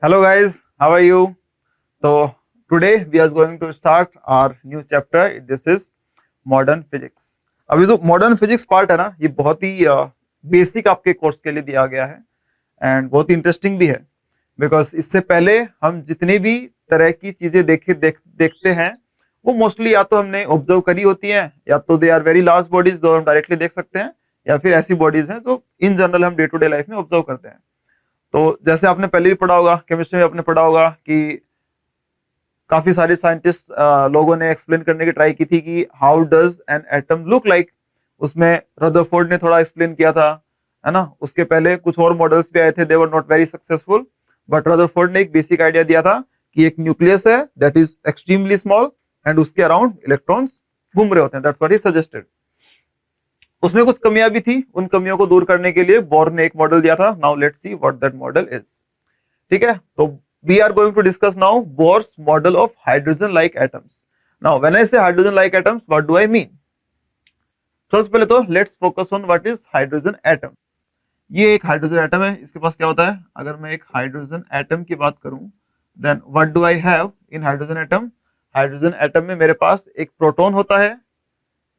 Hello guys, how are you? So today we are going to start our new chapter. This is modern physics. अभी जो modern physics part है ना, ये बहुत ही basic आपके course के लिए दिया गया है एंड बहुत ही इंटरेस्टिंग भी है बिकॉज इससे पहले हम जितनी भी तरह की चीजें देखते हैं वो मोस्टली या तो हमने ऑब्जर्व करी होती हैं या तो they are very large bodies जो हम डायरेक्टली देख सकते हैं या फिर ऐसी बॉडीज हैं जो इन जनरल हम डे टू डे लाइफ में ऑब्जर्व करते हैं। तो जैसे आपने पहले भी पढ़ा होगा, केमिस्ट्री में आपने पढ़ा होगा कि काफी सारे साइंटिस्ट लोगों ने एक्सप्लेन करने की ट्राई की थी कि how does an atom look like. उसमें रदरफोर्ड ने थोड़ा एक्सप्लेन किया था, है ना। उसके पहले कुछ और मॉडल्स भी आए थे, they were not very successful, but Rutherford ने एक बेसिक आइडिया दिया था कि एक न्यूक्लियस है that is extremely small and उसके अराउंड इलेक्ट्रॉन्स घूम रहे होते हैं। That's what he suggested. उसमें कुछ कमियां भी थी, उन कमियों को दूर करने के लिए बोर ने एक मॉडल दिया था। Now let's see what that model is. ठीक है, तो we are going to discuss now Bohr's model of hydrogen like atoms. Now when I say hydrogen like atoms, what do I mean? सबसे पहले तो let's focus on what is hydrogen atom. ये एक hydrogen atom है, इसके पास क्या होता है? अगर मैं एक हाइड्रोजन एटम की बात करूं, then what do I have in hydrogen atom? Hydrogen atom में मेरे पास एक प्रोटॉन होता है,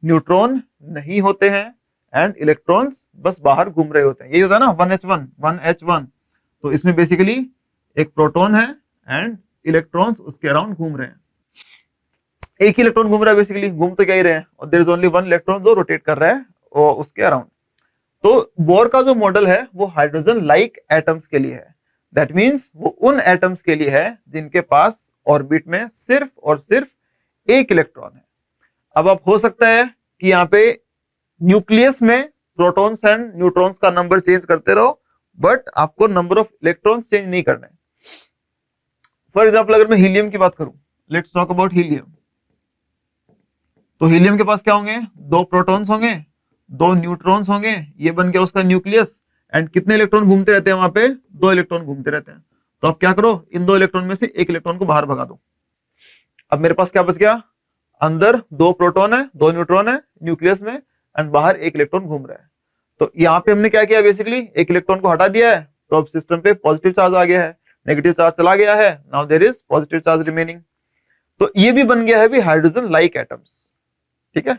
न्यूट्रॉन नहीं होते हैं एंड इलेक्ट्रॉन्स बस बाहर घूम रहे होते हैं। यही होता है ना 1h1। तो इसमें बेसिकली एक प्रोटॉन है एंड इलेक्ट्रॉन्स उसके अराउंड घूम रहे हैं। एक ही इलेक्ट्रॉन घूम रहा है, बेसिकली घूम तो क्या ही रहे हैं, और there is only one electron जो रोटेट कर रहा है और उसके अराउंड। तो बोर का जो मॉडल है वो हाइड्रोजन लाइक एटम्स के लिए है। दैट मींस वो उन एटम्स के लिए है जिनके पास ऑर्बिट में सिर्फ और सिर्फ एक इलेक्ट्रॉन है। अब आप हो सकता है कि यहाँ पे न्यूक्लियस में प्रोटॉन्स एंड न्यूट्रॉन्स का नंबर चेंज करते रहो, बट आपको नंबर ऑफ इलेक्ट्रॉन्स चेंज नहीं करना है। फॉर एग्जांपल अगर मैं हीलियम की बात करूं, लेट्स टॉक अबाउट हीलियम। तो हीलियम के पास क्या होंगे? दो प्रोटॉन्स होंगे, दो न्यूट्रॉन्स होंगे, ये बन गया उसका न्यूक्लियस। एंड कितने इलेक्ट्रॉन घूमते रहते हैं वहां पे? दो इलेक्ट्रॉन घूमते रहते हैं। तो आप क्या करो, इन दो इलेक्ट्रॉन में से एक इलेक्ट्रॉन को बाहर भगा दो। अब मेरे पास क्या बच गया? अंदर दो प्रोटॉन है, दो न्यूट्रॉन है न्यूक्लियस में, एंड बाहर एक इलेक्ट्रॉन घूम रहा है। तो यहाँ पे हमने क्या किया? बेसिकली एक इलेक्ट्रॉन को हटा दिया है, तो अब सिस्टम पे पॉजिटिव चार्ज आ गया है, नेगेटिव चार्ज चला गया है, now there is positive charge remaining. तो ये भी बन गया है भी हाइड्रोजन लाइक एटम्स। ठीक है,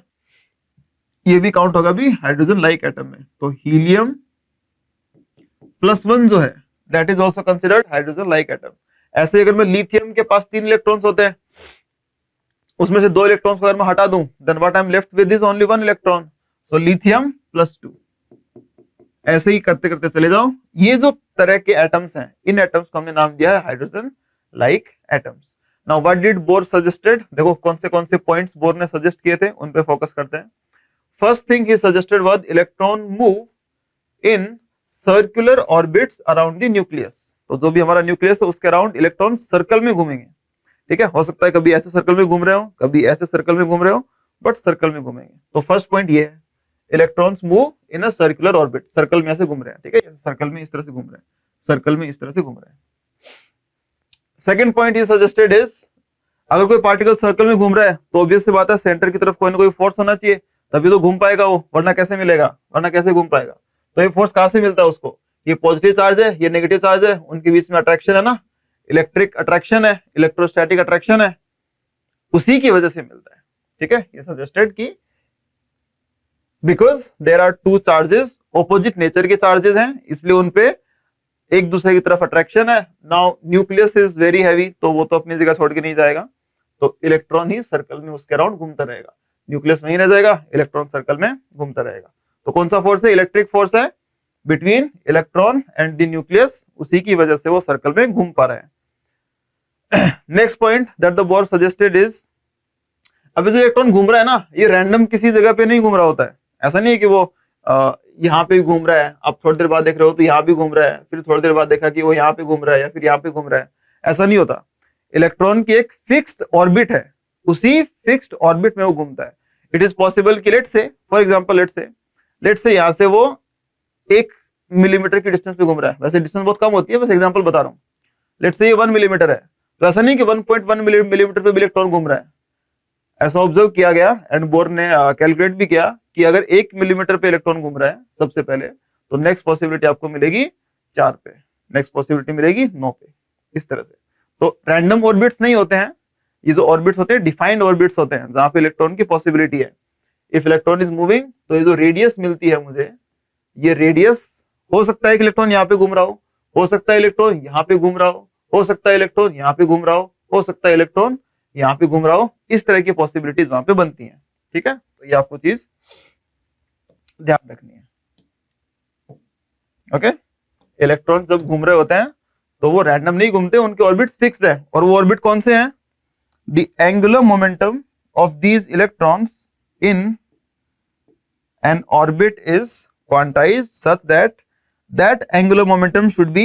ये भी काउंट होगा भी हाइड्रोजन लाइक एटम में। तो हीलियम +1 जो है that is also considered hydrogen like atom. ऐसे अगर मैं लिथियम के पास 3 इलेक्ट्रॉन्स होते हैं, उसमें से 2 इलेक्ट्रॉन्स को अगर मैं हटा दूं, then what I am left with is only 1 electron. So lithium +2। ऐसे ही करते करते चले जाओ। ये जो तरह के एटम्स हैं, इन एटम्स को हमने नाम दिया है hydrogen like atoms. Now what did bore suggested? देखो कौन से पॉइंट्स बोर ने सजेस्ट किए थे, उन पे फोकस करते हैं। First thing he suggested was electron move in circular orbits around the nucleus. तो जो भी हमारा न्यूक्लियस है उसके अराउंड इलेक्ट्रॉन सर्कल में घूमेंगे। ठीक है, हो सकता है कभी ऐसे सर्कल में घूम रहे हो, कभी ऐसे सर्कल में घूम रहे हो, बट सर्कल में घूमेंगे। तो फर्स्ट पॉइंट ये है, electrons move in a circular orbit. Circle में ऐसे घूम रहे हैं, ठीक है, सर्कल में इस तरह से घूम रहे हैं, सर्कल में इस तरह से घूम रहे हैं। सेकंड पॉइंट ये सजेस्टेड इज, अगर कोई पार्टिकल सर्कल में घूम रहा है तो ऑब्वियस सी बात है सेंटर की तरफ कोई ना कोई फोर्स होना चाहिए, तभी तो घूम पाएगा वो, वरना कैसे मिलेगा, वरना कैसे घूम पाएगा? तो ये फोर्स कहां से मिलता है उसको? ये पॉजिटिव चार्ज है, ये नेगेटिव चार्ज है, उनके बीच में अट्रैक्शन है ना, इलेक्ट्रिक अट्रैक्शन है, इलेक्ट्रोस्टैटिक अट्रैक्शन है, उसी की वजह से मिलता है। ठीक है, ये सजेस्टेड की because there are two charges, opposite nature के चार्जेस हैं, इसलिए उनपे एक दूसरे की तरफ अट्रैक्शन है। Now nucleus is very heavy, तो वो तो अपनी जगह छोड़ के नहीं जाएगा, तो इलेक्ट्रॉन ही सर्कल में उसके अराउंड घूमता रहेगा। न्यूक्लियस वहीं रह जाएगा, इलेक्ट्रॉन सर्कल में घूमता रहेगा। तो कौन सा फोर्स है? इलेक्ट्रिक फोर्स है between electron and the nucleus, उसी की वजह से वो सर्कल में घूम पा रहे हैं। Next point that the bore suggested is, अभी जो इलेक्ट्रॉन घूम रहा है ना, ये रैंडम किसी जगह पे नहीं घूम रहा होता है। ऐसा नहीं है कि वो यहाँ पे घूम रहा है, आप थोड़ी देर बाद देख रहे हो तो यहाँ भी घूम रहा है, फिर थोड़ी देर बाद देखा कि वो यहाँ पे घूम रहा है या फिर यहाँ पे घूम रहा है, ऐसा नहीं होता। इलेक्ट्रॉन की एक फिक्स्ड ऑर्बिट है, उसी फिक्स्ड ऑर्बिट में वो घूमता है। इट इज पॉसिबल कि let's say, for example let's say यहाँ से वो 1 मिलीमीटर की डिस्टेंस पे घूम रहा है। वैसे डिस्टेंस बहुत कम होती है, बस एग्जांपल बता रहा हूँ। लेट्स से ये 1 मिलीमीटर है, तो ऐसा नहीं कि 1.1 मिलीमीटर पे भी इलेक्ट्रॉन घूम रहा है। ऐसा ऑब्जर्व किया गया एंड बोर ने कैलकुलेट भी किया कि अगर 1 मिलीमीटर पे इलेक्ट्रॉन घूम रहा है सबसे पहले, तो नेक्स्ट पॉसिबिलिटी आपको मिलेगी 4 पे, नेक्स्ट पॉसिबिलिटी मिलेगी 9 पे। इस तरह से। तो रैंडम ऑर्बिट्स नहीं होते हैं, ये जो ऑर्बिट्स होते हैं डिफाइंड ऑर्बिट्स होते हैं जहां पे इलेक्ट्रॉन की पॉसिबिलिटी है। इफ इलेक्ट्रॉन इज मूविंग तो ये जो रेडियस मिलती है मुझे, ये रेडियस हो सकता है कि इलेक्ट्रॉन यहाँ पे घूम रहा हो सकता है इलेक्ट्रॉन यहाँ पे घूम रहा हो सकता है इलेक्ट्रॉन यहाँ पे घूम रहा हो सकता है इलेक्ट्रॉन यहाँ पे घूम रहा हो, इस तरह की पॉसिबिलिटीज वहां पे बनती हैं। ठीक है, तो ये आपको चीज ध्यान रखनी है। ओके, इलेक्ट्रॉन जब घूम रहे होते हैं तो वो रैंडम नहीं घूमते, उनके ऑर्बिट्स फिक्स्ड है। और वो ऑर्बिट कौन से हैं? The angular momentum of these electrons in an orbit is quantized such that angular momentum should be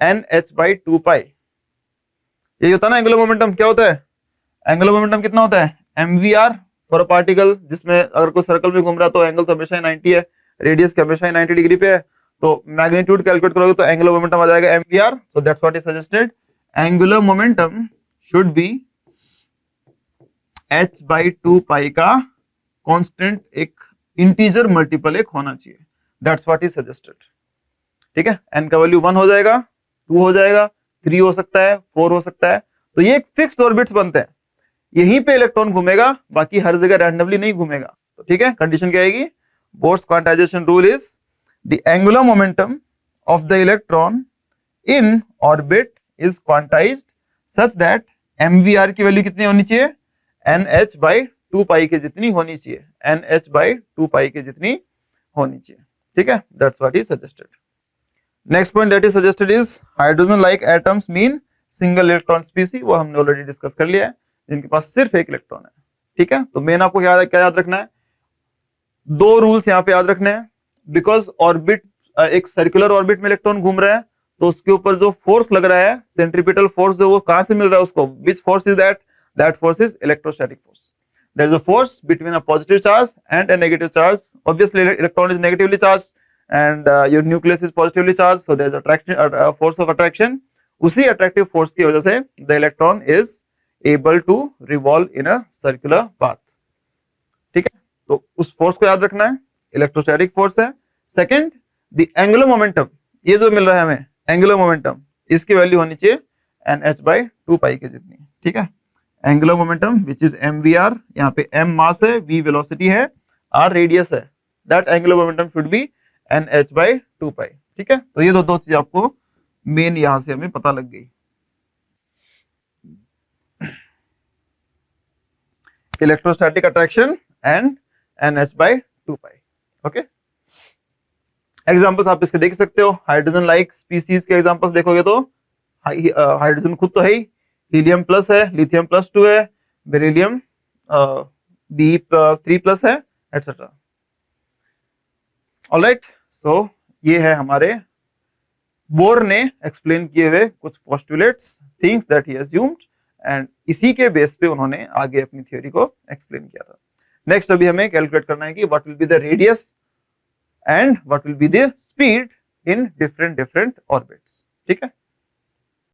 nh by 2 pi। ये होता है ना एंगुलर मोमेंटम। क्या होता है एंगुलर मोमेंटम? कितना होता है? mvr फॉर अ पार्टिकल, जिसमें अगर कोई सर्कल में घूम रहा है तो एंगल तो हमेशा 90 है, रेडियस का हमेशा 90 डिग्री पे है, तो मैग्नीट्यूड कैलकुलेट करोगे तो एंगुलर मोमेंटम आ जाएगा mvr। So that's what is suggested, angular momentum should be h by 2 pi का कांस्टेंट एक इंटीजर मल्टीपल एक होना चाहिए। That's what is suggested. ठीक है, n का वैल्यू 1 हो जाएगा, 2 हो जाएगा, 3 हो सकता है, 4 हो सकता है। तो ये एक फिक्स्ड ऑर्बिट्स बनते हैं, यहीं पे इलेक्ट्रॉन घूमेगा, बाकी हर जगह रैंडमली नहीं घूमेगा। तो ठीक है, कंडीशन क्या आएगी? Bohr's quantization rule is the angular momentum of the electron in orbit is quantized such that mvr की वैल्यू कितनी होनी चाहिए? nh by 2 पाई के जितनी होनी चाहिए, nh by 2 पाई के जितनी होनी चाहिए। ठीक है, that's what is suggested. Next point that is suggested is hydrogen like atoms mean single electron स्पीसी। वो हमने ऑलरेडी डिस्कस कर लिया है, जिनके पास सिर्फ एक इलेक्ट्रॉन है। ठीक है, तो मेन आपको क्या याद रखना है? 2 रूल्स यहाँ पे याद रखने हैं। बिकॉज ऑर्बिट एक सर्कुलर ऑर्बिट में इलेक्ट्रॉन घूम रहा है, तो उसके ऊपर जो फोर्स लग रहा है, सेंट्रीपिटल फोर्स, जो वो कहां से मिल रहा है उसको? Which force is that? That force is electrostatic force. There is a force between a positive charge and a negative charge. Obviously, electron is negatively charged and your nucleus is positively charged, so there is attraction, force of attraction. उसी attractive force की वजह से the electron is able to revolve in a circular path. ठीक है, तो उस force को याद रखना है, electrostatic force है। Second, the angular momentum, ये जो मिल रहा है हमें angular momentum, इसकी वैल्यू होनी चाहिए nh by 2 pi के जितनी। ठीक है, angular momentum which is mvr, यहाँ पे m मास है, v वेलोसिटी है, r रेडियस है, that angular momentum should be nh by 2 pi। ठीक है, तो ये दो चीज आपको मेन यहां से हमें पता लग गई। Electrostatic attraction and nh by 2 pi। Okay, examples आप इसके देख सकते हो। हाइड्रोजन लाइक स्पीसीज के एग्जांपल्स देखोगे तो हाइड्रोजन खुद तो है ही, हीलियम प्लस है, लिथियम प्लस 2 है, बेरिलियम B3 प्लस है, एटसेट्रा। ऑलराइट, सो ये है हमारे बोर ने एक्सप्लेन किए हुए कुछ postulates, things that he assumed, and इसी के बेस पे उन्होंने आगे अपनी थ्योरी को एक्सप्लेन किया था। नेक्स्ट अभी हमें कैलकुलेट करना है कि what will be the radius and what will be the speed in different orbits. ठीक है,